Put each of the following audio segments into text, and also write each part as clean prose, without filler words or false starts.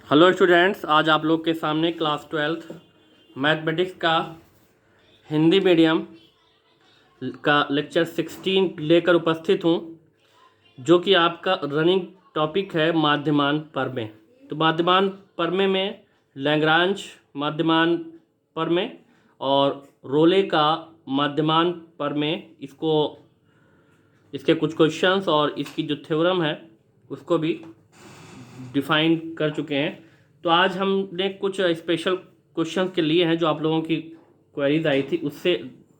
Hello students, आज आप लोग के सामने क्लास 12th मैथमेटिक्स का हिंदी मीडियम का लेक्चर 16 लेकर उपस्थित हूँ, जो कि आपका रनिंग टॉपिक है माध्यमान प्रमेय। तो माध्यमान प्रमेय में लैग्रांज माध्यमान प्रमेय और रोले का माध्यमान प्रमेय, इसके कुछ क्वेश्चंस और इसकी जो थ्योरम है उसको भी डिफाइन कर चुके हैं। तो आज हमने कुछ स्पेशल क्वेश्चंस के लिए हैं जो आप लोगों की क्वेरीज आई थी उससे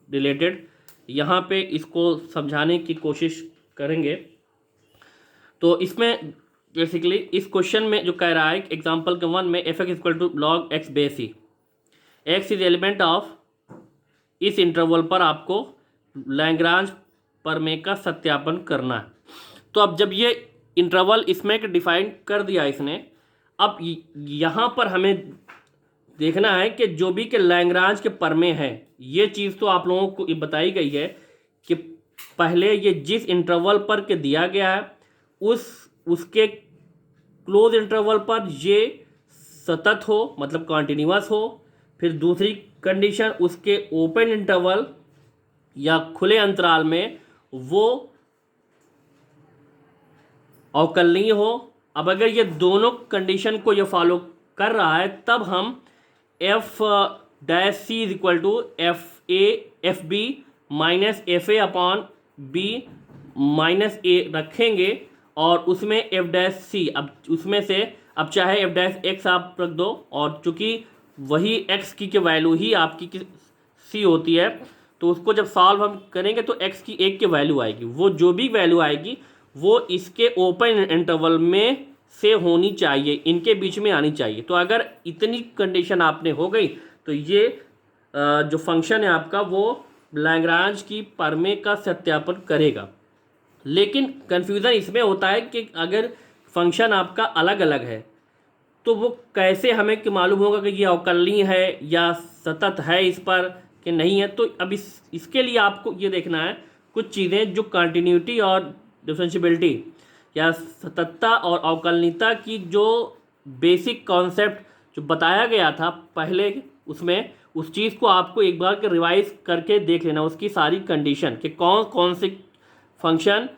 रिलेटेड यहाँ पे इसको समझाने की कोशिश करेंगे। तो इसमें बेसिकली इस क्वेश्चन में जो कह रहा है एग्जाम्पल के 1 में F x equal to log X base E, X is element of, इस इंटरवल पर आपको लैग्रांज प्रमेय का सत्यापन करना है। तो अब जब ये इंटरवल इसमें डिफाइन कर दिया इसने, अब यहाँ पर हमें देखना है कि जो भी के लैग्रांज के प्रमेय है, ये चीज़ तो आप लोगों को बताई गई है कि पहले ये जिस इंटरवल पर के दिया गया है उसके क्लोज इंटरवल पर ये सतत हो, मतलब कॉन्टिन्यूअस हो। फिर दूसरी कंडीशन उसके ओपन इंटरवल या खुले अंतराल में वो अवकलनीय हो। अब अगर ये दोनों कंडीशन को ये फॉलो कर रहा है तब हम F dash C is equal to F B minus F A upon B minus A रखेंगे और उसमें एफ डैश सी, अब उसमें से अब चाहे एफ डैश एक्स आप रख दो, और चूंकि वही एक्स की वैल्यू ही आपकी सी होती है, तो उसको जब सॉल्व हम करेंगे तो एक्स की एक की वैल्यू आएगी, वो जो भी वैल्यू आएगी वो इसके ओपन इंटरवल में से होनी चाहिए, इनके बीच में आनी चाहिए। तो अगर इतनी कंडीशन आपने हो गई तो ये जो फंक्शन है आपका वो लैग्रांज की प्रमेय का सत्यापन करेगा। लेकिन कन्फ्यूज़न इसमें होता है कि अगर फंक्शन आपका अलग अलग है तो वो कैसे हमें कि मालूम होगा कि ये अवकलनीय है या सतत है इस पर कि नहीं है। तो अब इसके लिए आपको ये देखना है कुछ चीज़ें जो कंटिन्यूटी और डिफरेंशियबिलिटी या सततता और अवकलनीयता की जो बेसिक कॉन्सेप्ट जो बताया गया था पहले, उसमें उस चीज़ को आपको एक बार के रिवाइज करके देख लेना, उसकी सारी कंडीशन कि कौन कौन से फंक्शन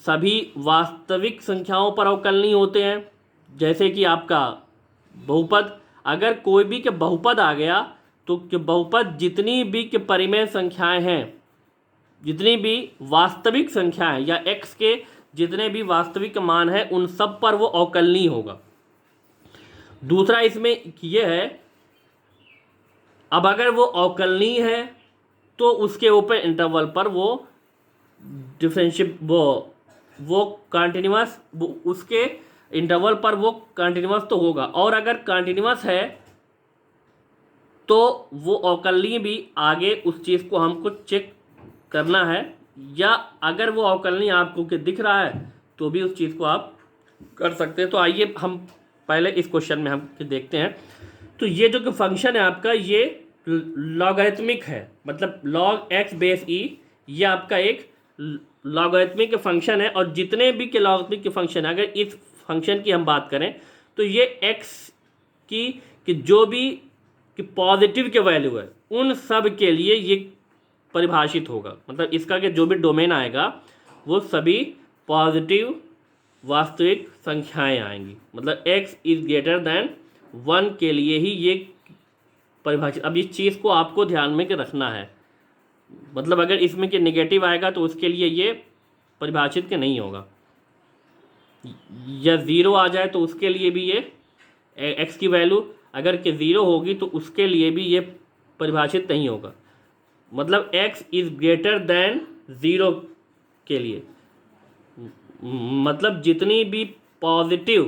सभी वास्तविक संख्याओं पर अवकलनीय होते हैं। जैसे कि आपका बहुपद, अगर कोई भी के बहुपद आ गया तो कि बहुपद जितनी भी के परिमेय संख्याएं हैं, जितनी भी वास्तविक संख्याएं या x के जितने भी वास्तविक मान हैं उन सब पर वो अवकलनीय होगा। दूसरा इसमें यह है, अब अगर वो अवकलनीय है तो उसके ओपन इंटरवल पर वो डिफरेंशियल वो कंटिन्यूअस, उसके इंटरवल पर वो कंटिन्यूअस तो होगा, और अगर कंटिन्यूअस है तो वो अवकलनीय भी आगे उस चीज़ को हमको चेक करना है, या अगर वो अवकलनीय आपको के दिख रहा है तो भी उस चीज़ को आप कर सकते हैं। तो आइए हम पहले इस क्वेश्चन में हम देखते हैं। तो ये जो कि फंक्शन है आपका ये लॉगरिथमिक है, मतलब log x बेस ई, ये आपका एक लॉगरिथमिक फंक्शन है, और जितने भी के लॉगरिथमिक के फंक्शन है, अगर इस फंक्शन की हम बात करें तो ये x की जो भी कि पॉजिटिव के वैल्यू है उन सब के लिए ये परिभाषित होगा, मतलब इसका कि जो भी डोमेन आएगा वो सभी पॉजिटिव वास्तविक संख्याएं आएंगी, मतलब x इज ग्रेटर देन 1 के लिए ही ये परिभाषित। अब इस चीज़ को आपको ध्यान में के रखना है, मतलब अगर इसमें के नेगेटिव आएगा तो उसके लिए ये परिभाषित के नहीं होगा, या ज़ीरो आ जाए तो उसके लिए भी ये x की वैल्यू अगर के ज़ीरो होगी तो उसके लिए भी ये परिभाषित नहीं होगा, मतलब x इज़ ग्रेटर देन 0 के लिए, मतलब जितनी भी पॉजिटिव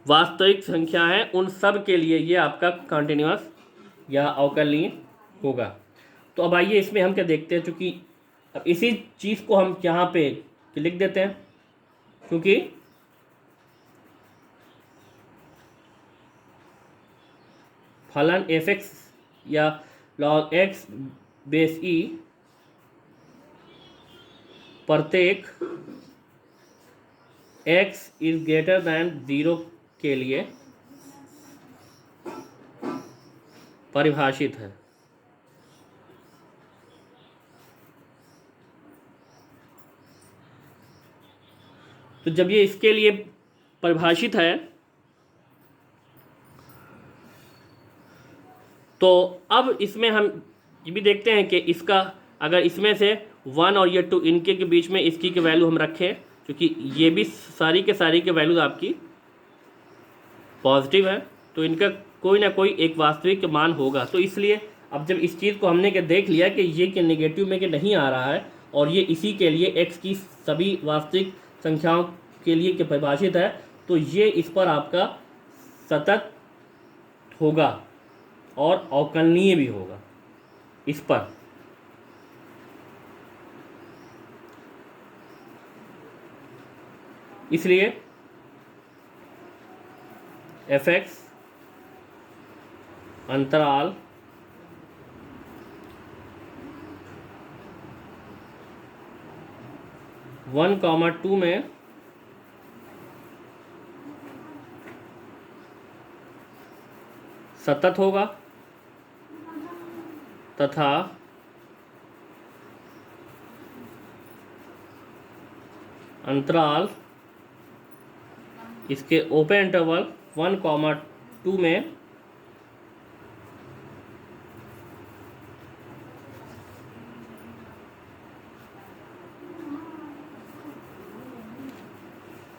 वास्तविक संख्या है उन सब के लिए ये आपका कंटिन्यूअस या अवकलनीय होगा। तो अब आइए इसमें हम क्या देखते हैं, चूँकि अब इसी चीज़ को हम यहाँ पे लिख देते हैं, क्योंकि फलन एफ एक्स या log x बेस ई प्रत्येक x इज ग्रेटर दैन 0 के लिए परिभाषित है। तो जब ये इसके लिए परिभाषित है तो अब इसमें हम ये भी देखते हैं कि इसका अगर इसमें से 1 और ये 2 इनके के बीच में इसकी की वैल्यू हम रखें, क्योंकि ये भी सारी के सारी के वैल्यूज आपकी पॉजिटिव है, तो इनका कोई ना कोई एक वास्तविक मान होगा। तो इसलिए अब जब इस चीज़ को हमने के देख लिया कि ये के नेगेटिव में के नहीं आ रहा है और ये इसी के लिए x की सभी वास्तविक संख्याओं के लिए के परिभाषित है, तो ये इस पर आपका सतत होगा और अवकलनीय भी होगा इस पर। इसलिए f(x) अंतराल 1,2 में सतत होगा तथा अंतराल इसके ओपन इंटरवल 1,2 में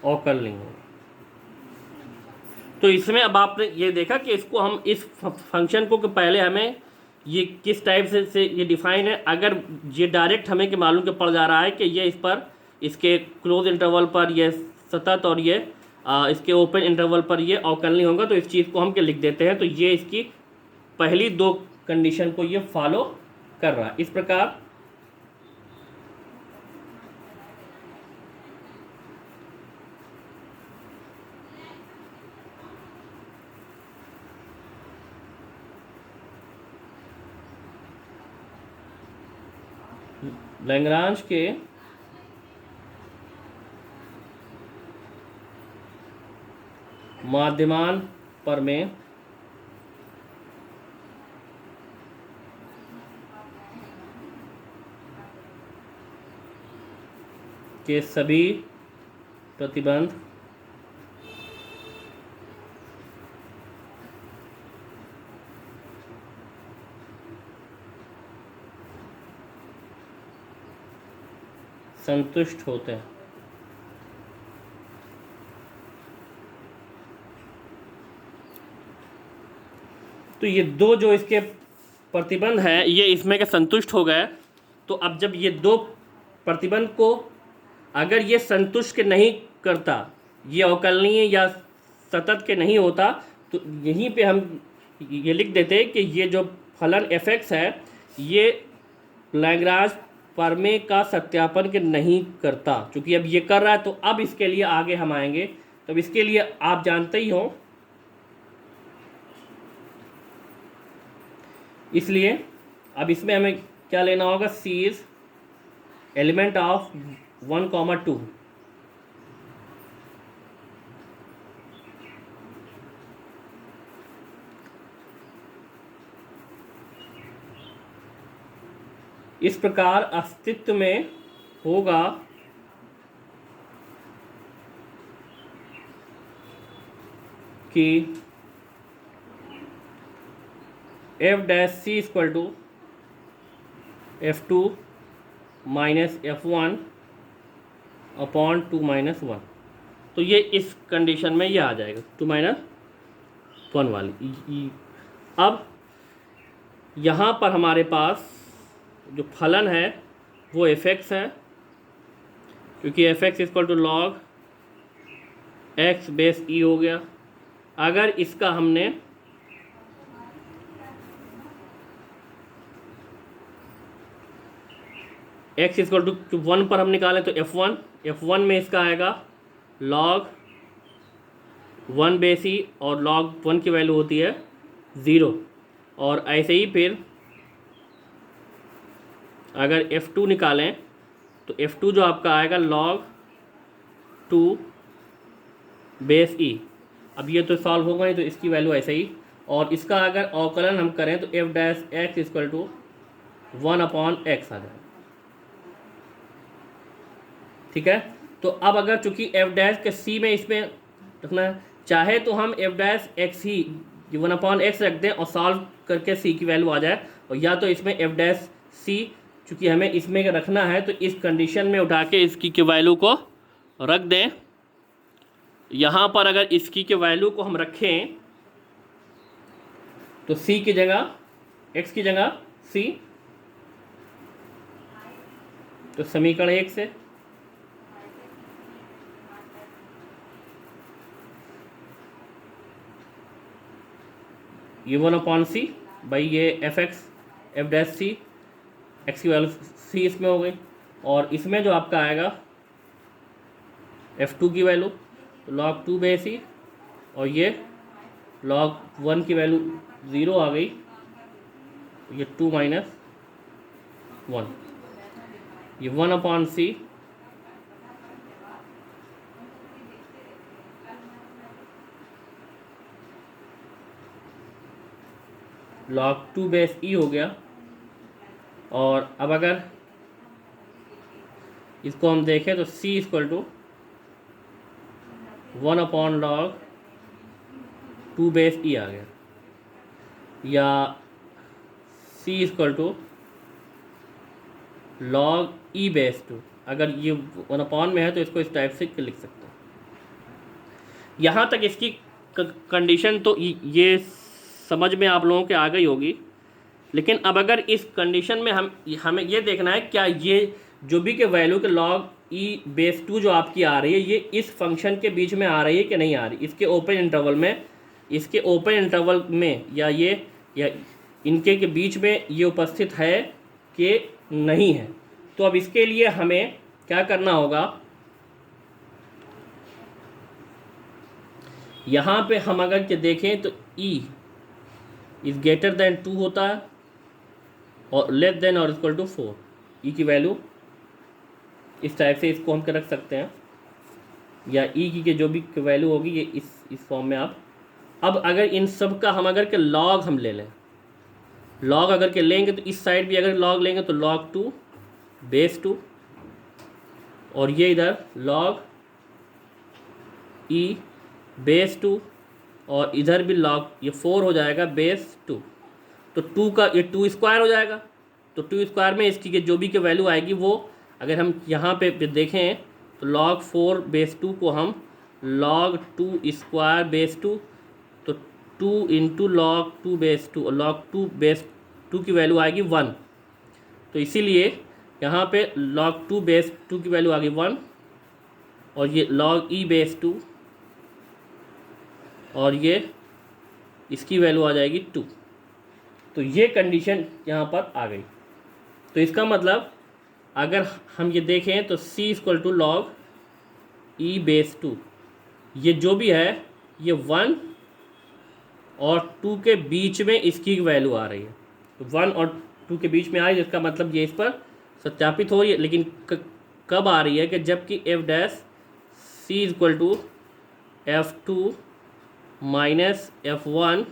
अवकलनीय होगा। तो इसमें अब आपने ये देखा कि इसको हम इस फंक्शन को कि पहले हमें ये किस टाइप से ये डिफाइन है। अगर ये डायरेक्ट हमें कि मालूम के पड़ जा रहा है कि ये इस पर इसके क्लोज इंटरवल पर ये सतत और ये इसके ओपन इंटरवल पर ये अवकलनीय होगा, तो इस चीज़ को हम के लिख देते हैं। तो ये इसकी पहली 2 कंडीशन को ये फॉलो कर रहा है। इस प्रकार लैग्रांज के माध्यमान प्रमेय के सभी प्रतिबंध संतुष्ट होते हैं। तो ये 2 जो इसके प्रतिबंध हैं ये इसमें के संतुष्ट हो गए। तो अब जब ये 2 प्रतिबंध को अगर ये संतुष्ट के नहीं करता, ये अवकलनीय या सतत के नहीं होता, तो यहीं पे हम ये लिख देते कि ये जो फलन f(x) है ये लैग्रांज प्रमेय का सत्यापन के नहीं करता। क्योंकि अब ये कर रहा है तो अब इसके लिए आगे हम आएंगे। तो इसके लिए आप जानते ही हो, इसलिए अब इसमें हमें क्या लेना होगा, C इज एलिमेंट ऑफ 1,2। इस प्रकार अस्तित्व में होगा कि f' c equal to f2 minus f1 upon 2 minus 1। तो ये इस कंडीशन में ये आ जाएगा 2 माइनस 1 वाली। अब यहाँ पर हमारे पास जो फलन है वो f(x) है, क्योंकि f(x) equal to log x base e हो गया। अगर इसका हमने x इक्वल टू 1 पर हम निकालें तो f1 में इसका आएगा log 1 बेस e और log 1 की वैल्यू होती है 0। और ऐसे ही फिर अगर f2 निकालें तो f2 जो आपका आएगा log 2 बेस e। अब ये तो सॉल्व होगा नहीं, तो इसकी वैल्यू ऐसे ही, और इसका अगर अवकलन हम करें तो F dash X equal to 1/x आ जाएगा। ठीक है, तो अब अगर चूंकि एफ डैश के सी में इसमें रखना है, चाहे तो हम एफ डैश एक्स ही 1/x रख दें और सॉल्व करके सी की वैल्यू आ जाए, और या तो इसमें एफ डैश सी चूँकि हमें इसमें रखना है तो इस कंडीशन में उठा के इसकी के वैल्यू को रख दें। यहाँ पर अगर इसकी के वैल्यू को हम रखें तो सी की जगह एक्स की जगह सी, तो समीकरण 1 से ये 1/c भाई ये एफ एक्स एफ डैश सी, एक्स की वैल्यू सी इसमें हो गई, और इसमें जो आपका आएगा f2 की वैल्यू तो log 2 बेस ही, और ये log 1 की वैल्यू 0 आ गई, ये 2 - 1, ये 1/c log 2 बेस ई हो गया। और अब अगर इसको हम देखें तो c equal to 1/log 2 base E आ गया, या c equal to log e base 2, अगर ये 1/ में है तो इसको इस टाइप से लिख सकते हैं। यहाँ तक इसकी कंडीशन तो ये समझ में आप लोगों के आ गई होगी, लेकिन अब अगर इस कंडीशन में हमें ये देखना है क्या ये जो भी के वैल्यू के log e बेस 2 जो आपकी आ रही है ये इस फंक्शन के बीच में आ रही है कि नहीं आ रही, इसके ओपन इंटरवल में, इसके ओपन इंटरवल में या इनके के बीच में ये उपस्थित है कि नहीं है। तो अब इसके लिए हमें क्या करना होगा, यहाँ पे हम अगर के देखें तो e इज ग्रेटर देन 2 होता है और लेस देन और इक्वल टू 4, ई की वैल्यू इस टाइप से इसको हम रख सकते हैं, या ई की के जो भी वैल्यू होगी ये इस फॉर्म में आप। अब अगर इन सब का हम अगर के लॉग हम ले लें, लॉग अगर के लेंगे तो इस साइड भी अगर लॉग लेंगे तो log 2 बेस 2, और ये इधर log e बेस 2, और इधर भी log ये 4 हो जाएगा बेस 2, तो 2 का ये 2 स्क्वायर हो जाएगा, तो 2 स्क्वायर में इसकी के जो भी के वैल्यू आएगी वो अगर हम यहाँ पे देखें तो log 4 बेस 2 को हम log 2 स्क्वायर बेस 2, तो 2 इंटू log 2 बेस 2, और log 2 बेस 2 की वैल्यू आएगी 1, तो इसीलिए यहाँ पे log 2 बेस 2 की वैल्यू आ गई 1, और ये log e बेस 2, और ये इसकी वैल्यू आ जाएगी 2। तो ये कंडीशन यहाँ पर आ गई। तो इसका मतलब अगर हम ये देखें तो c equal to log e base 2, ये जो भी है ये 1 और 2 के बीच में इसकी वैल्यू आ रही है, तो 1 और 2 के बीच में आ रही है, इसका मतलब ये इस पर सत्यापित हो रही है। लेकिन कब आ रही है कि जबकि f dash c equal to f2 minus f1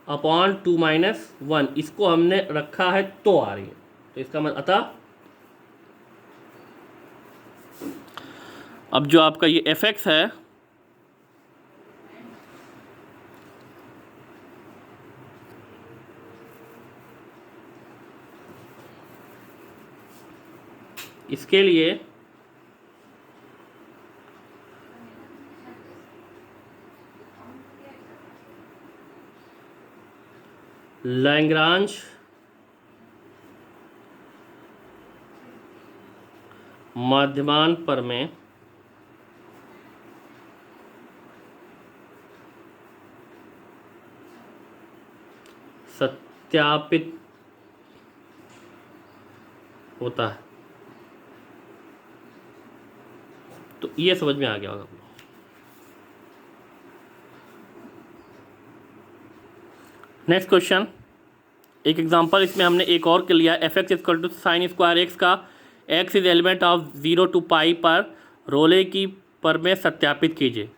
upon 2 - 1 इसको हमने रखा है तो आ रही है। तो इसका मतलब अतः अब जो आपका ये fx है इसके लिए लैग्रांज माध्यमान प्रमेय सत्यापित होता है। तो ये समझ में आ गया होगा। नेक्स्ट क्वेश्चन, एक एग्जांपल इसमें हमने एक और के लिया, F x equal to sine square X का X is element of 0 to pi पर रोले की प्रमेय सत्यापित कीजिए।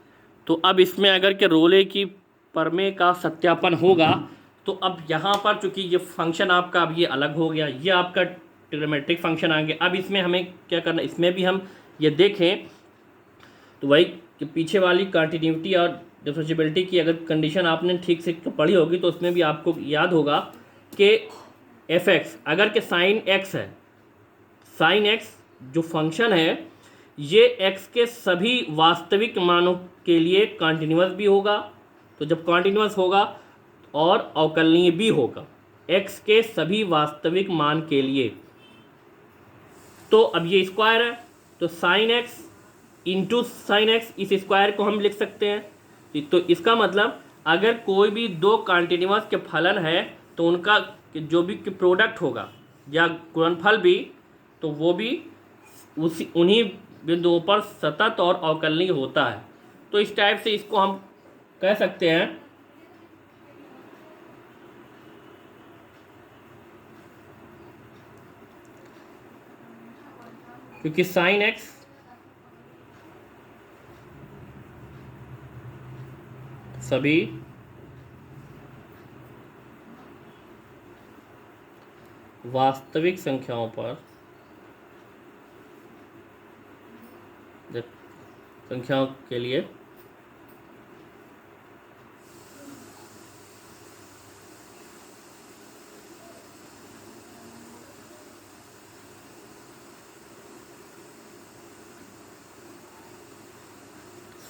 तो अब इसमें अगर के रोले की प्रमेय का सत्यापन होगा तो अब यहाँ पर चूंकि ये फंक्शन आपका अब ये अलग हो गया, ये आपका ट्रिग्नोमेट्रिक फंक्शन आ गया। अब इसमें हमें क्या करना, इसमें भी हम ये देखें तो वही कि पीछे वाली कंटिन्यूटी और डिफरेंशिएबिलिटी की अगर कंडीशन आपने ठीक से पढ़ी होगी तो उसमें भी आपको याद होगा कि एफ एक्स अगर के साइन एक्स है, साइन एक्स जो फंक्शन है ये एक्स के सभी वास्तविक मानों के लिए कॉन्टिन्यूस भी होगा। तो जब कॉन्टिन्यूस होगा और अवकलनीय भी होगा एक्स के सभी वास्तविक मान के लिए। तो अब ये स्क्वायर है तो sine x into sine x, इस स्क्वायर को हम लिख सकते हैं। तो इसका मतलब अगर कोई भी दो कॉन्टिन्यूस के फलन है तो उनका जो भी प्रोडक्ट होगा या गुणनफल भी, तो वो भी उसी उन्हीं बिंदुओं पर सतत और अवकलनीय होता है। तो इस टाइप से इसको हम कह सकते हैं क्योंकि साइन एक्स सभी वास्तविक संख्याओं पर संख्याओं के लिए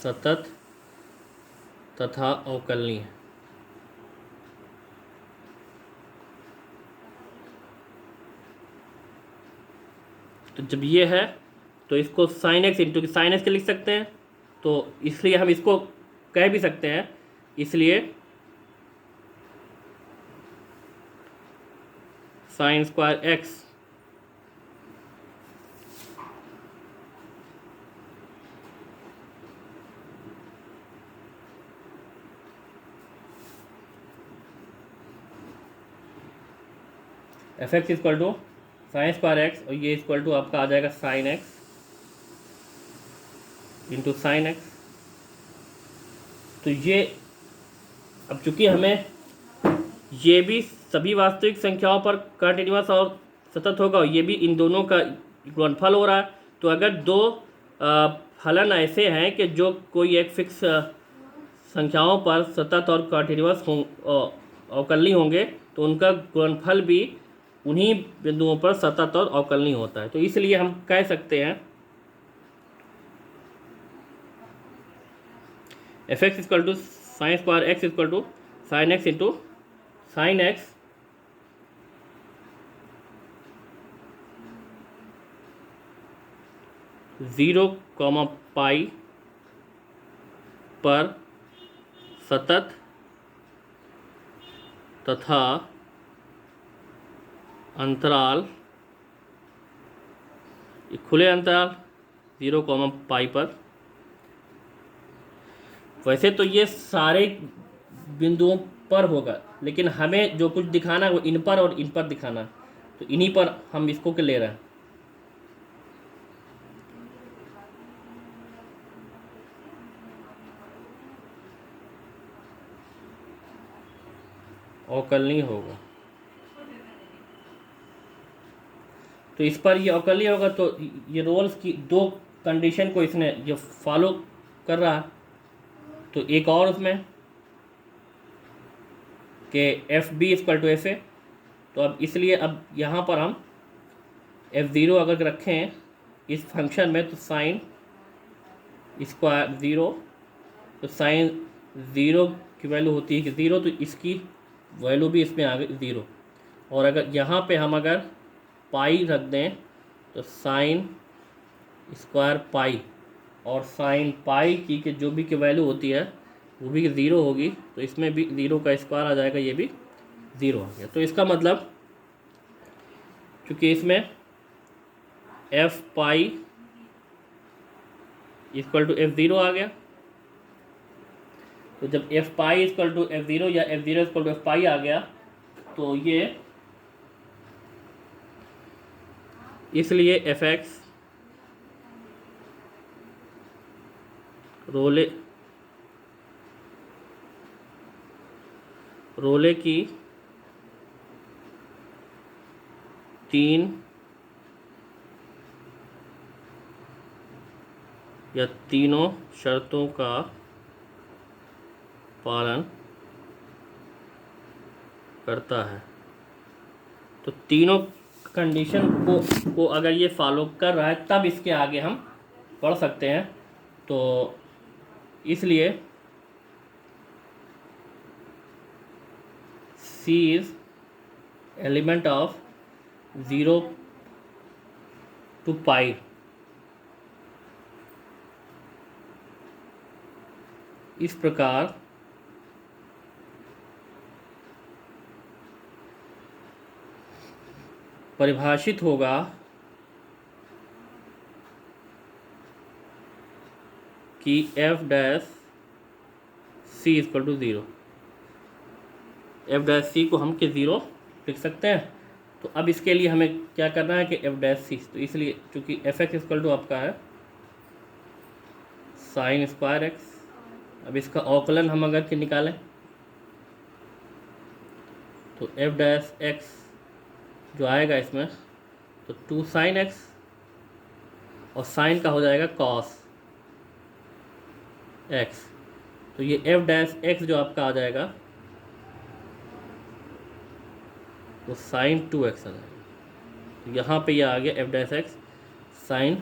सतत तथा अवकलनीय। तो जब ये है तो इसको sine x into sine x के लिख सकते हैं, तो इसलिए हम इसको कह भी सकते हैं, इसलिए sine square x f x equal to sine square x और ये इक्वल टू आपका आ जाएगा sine x into sine x. तो ये अब चूंकि हमें ये भी सभी वास्तविक संख्याओं पर कंटिन्यूस और सतत होगा और ये भी इन दोनों का गुणनफल हो रहा है। तो अगर दो फलन ऐसे हैं कि जो कोई एक फिक्स संख्याओं पर सतत और कंटिन्यूस अवकलनीय होंगे तो उनका गुणनफल भी उन्हीं बिंदुओं पर सतत और अवकलनीय होता है। तो इसलिए हम कह सकते हैं F x equal to sine square X equal to sine x into sine X zero comma pi पर सतत तथा अंतराल, खुले अंतराल 0, पाई पर। वैसे तो ये सारे बिंदुओं पर होगा लेकिन हमें जो कुछ दिखाना है वो इन पर और इन पर दिखाना है, तो इन्हीं पर हम इसको के ले रहे हैं। अवकलनीय होगा तो इस पर ये अवकलनीय होगा। तो ये रोल्स की दो कंडीशन को इसने जो फॉलो कर रहा है, तो एक और उसमें कि f b equal to f a. तो अब इसलिए अब यहाँ पर हम f0 अगर रखें इस फंक्शन में तो साइन स्क्वायर 0, तो साइन 0 की वैल्यू होती है कि 0, तो इसकी वैल्यू भी इसमें आ गई 0। और अगर यहाँ पे हम अगर पाई रख दें तो साइन स्क्वायर पाई और साइन पाई की जो भी की वैल्यू होती है वो भी 0 होगी, तो इसमें भी 0 का स्क्वायर आ जाएगा, ये भी 0 आ गया। तो इसका मतलब क्योंकि इसमें f pi equal to f0 आ गया, तो जब F pi equal to f0 या f0 इक्वल टू एफ पाई आ गया तो ये इसलिए एफ एक्स रोले रोले की 3 या तीनों शर्तों का पालन करता है। तो तीनों कंडीशन को अगर ये फॉलो कर रहा है तब इसके आगे हम पढ़ सकते हैं। तो इसलिए C is element of 0 to पाई। इस प्रकार परिभाषित होगा कि f dash c equal to 0। f dash c को हम के 0 लिख सकते हैं। तो अब इसके लिए हमें क्या करना है कि f डैश c, तो इसलिए चूँकि एफ एक्स इक्वल टू आपका है साइन स्क्वायर एक्स। अब इसका अवकलन हम अगर के निकालें तो f डैश एक्स जो आएगा इसमें तो 2 साइन एक्स और साइन का हो जाएगा कॉस एक्स। तो ये f डैश एक्स जो आपका आ जाएगा वो साइन 2x आ जाएगा। तो यहाँ पे ये आ गया f dash x sine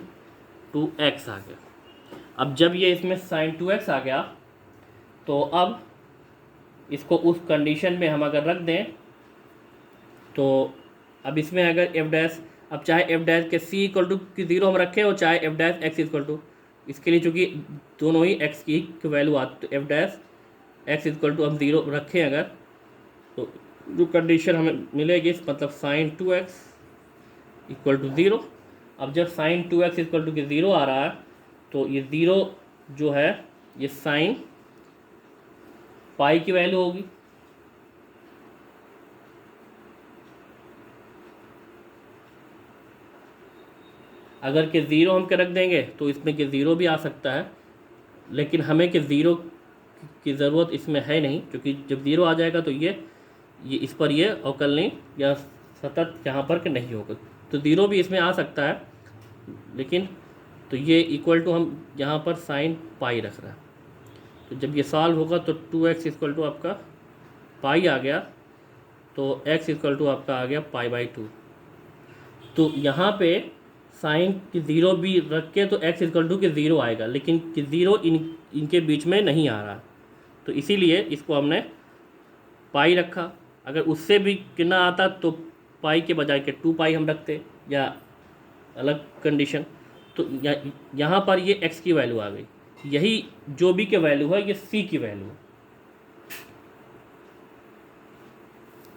2x आ गया। अब जब ये इसमें साइन 2x आ गया तो अब इसको उस कंडीशन में हम अगर रख दें तो अब इसमें अगर f डैश, अब चाहे f डैश के c इक्वल टू की 0 हम रखें और चाहे f dash x equal to, इसके लिए चूँकि दोनों ही x की वैल्यू आती, तो f dash x equal to हम 0 रखें अगर, तो जो कंडीशन हमें मिलेगी मतलब साइन 2x इक्वल टू 0। अब जब साइन 2x इक्वल टू की 0 आ रहा है तो ये 0 जो है ये साइन पाई की वैल्यू होगी। अगर के 0 हम के रख देंगे तो इसमें के 0 भी आ सकता है, लेकिन हमें के 0 की ज़रूरत इसमें है नहीं, क्योंकि जब 0 आ जाएगा तो ये इस पर ये अवकलनीय या सतत यहाँ पर के नहीं होगा। तो 0 भी इसमें आ सकता है, लेकिन तो ये इक्वल टू हम यहाँ पर साइन पाई रख रहे हैं। तो जब ये सॉल्व होगा तो 2x इक्वल टू आपका पाई आ गया, तो x इक्वल टू आपका आ गया पाई बाई 2। तो यहाँ पे साइन की 0 भी रख के तो x इक्वल टू के 0 आएगा, लेकिन कि 0 इनके बीच में नहीं आ रहा। तो इसीलिए इसको हमने पाई रखा। अगर उससे भी कितना आता तो पाई के बजाय के 2 पाई हम रखते या अलग कंडीशन। तो यहाँ पर ये x की वैल्यू आ गई, यही जो भी के वैल्यू है ये c की वैल्यू है।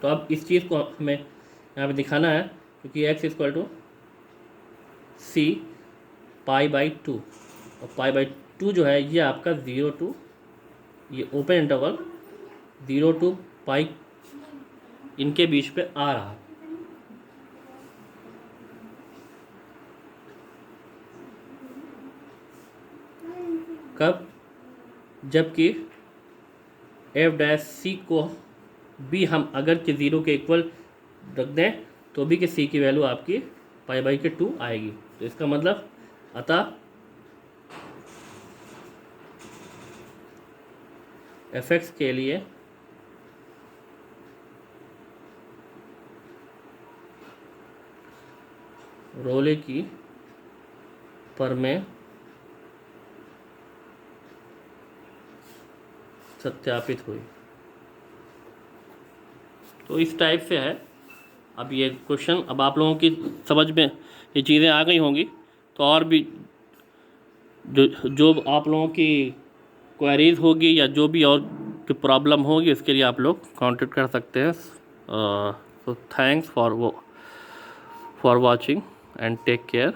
तो अब इस चीज़ को हमें यहाँ पे दिखाना है, क्योंकि x equal to c pi by 2, और पाई बाई 2 जो है ये आपका 0 टू ये ओपन इंटरवल 0 टू पाई इनके बीच पे आ रहा है। कब? जबकि f डैश c को भी हम अगर के 0 के इक्वल रख दें तो भी कि c की वैल्यू आपकी पाई बाई के 2 आएगी। तो इसका मतलब अतः f(x) के लिए रोले की प्रमेय सत्यापित हुई। तो इस टाइप से है। अब ये क्वेश्चन अब आप लोगों की समझ में ये चीज़ें आ गई होंगी, तो और भी जो आप लोगों की क्वेरीज होगी या जो भी और प्रॉब्लम होगी उसके लिए आप लोग कांटेक्ट कर सकते हैं। So thanks for watching and take care.